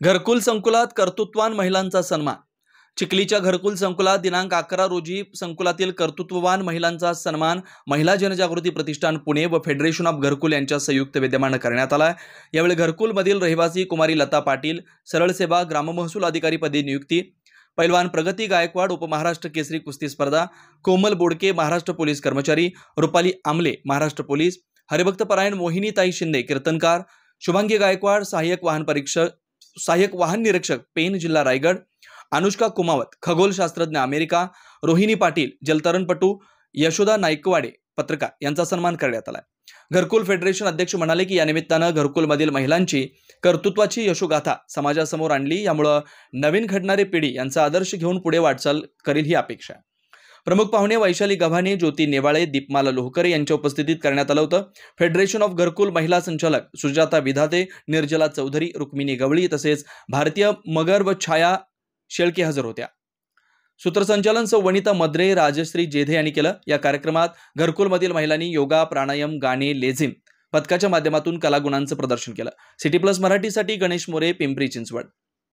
घरकुल संकुलात कर्तृत्ववान महिलांचा सन्मान. चिखलीच्या घरकुल संकुलात दिनांक 11 रोजी संकुलातील कर्तृत्ववान महिलांचा सन्मान महिला जनजागृती प्रतिष्ठान पुणे व फेडरेशन ऑफ घरकुल यांच्या संयुक्त विद्यमाने करण्यात आला. यावेळी घरकुलमधील रहिवासी कुमारी लता पाटील सरळ सेवा ग्राममहसूल अधिकारी पदी नियुक्ती, पैलवान प्रगती गायकवाड उपमहाराष्ट्र केसरी कुस्ती स्पर्धा, कोमल बोडके महाराष्ट्र पोलीस कर्मचारी, रुपाली आमले महाराष्ट्र पोलीस, हरिभक्तपरायण मोहिनीताई शिंदे कीर्तनकार, शुभांगी गायकवाड सहाय्यक वाहन निरीक्षक पेन जिल्हा रायगड, अनुष्का कुमावत खगोलशास्त्रज्ञ अमेरिका, रोहिणी पाटील जलतरणपटू, यशोदा नाईकवाडे पत्रकार यांचा सन्मान करण्यात आला. घरकुल फेडरेशन अध्यक्ष म्हणाले की या निमित्तानं घरकुलमधील महिलांची कर्तृत्वाची यशोगाथा समाजासमोर आणली, यामुळे नवीन घडणारी पिढी यांचा आदर्श घेऊन पुढे वाटचाल करेल ही अपेक्षा आहे. प्रमुख पाहुणे वैशाली गव्हाणे, ज्योती नेवाळे, दीपमाला लोहकरे यांच्या उपस्थितीत करण्यात आलं होतं. फेडरेशन ऑफ घरकुल महिला संचालक सुजाता विधाते, निर्जला चौधरी, रुक्मिणी गवळी तसेच भारतीय मगर व छाया शेळके हजर होत्या. सूत्रसंचालन सौ वनिता मद्रे, राजश्री जेधे यांनी केलं. या कार्यक्रमात घरकुलमधील महिलांनी योगा, प्राणायाम, गाणे, लेझिम पथकाच्या माध्यमातून कलागुणांचं प्रदर्शन केलं. सिटी प्लस मराठीसाठी गणेश मोरे, पिंपरी चिंचवड.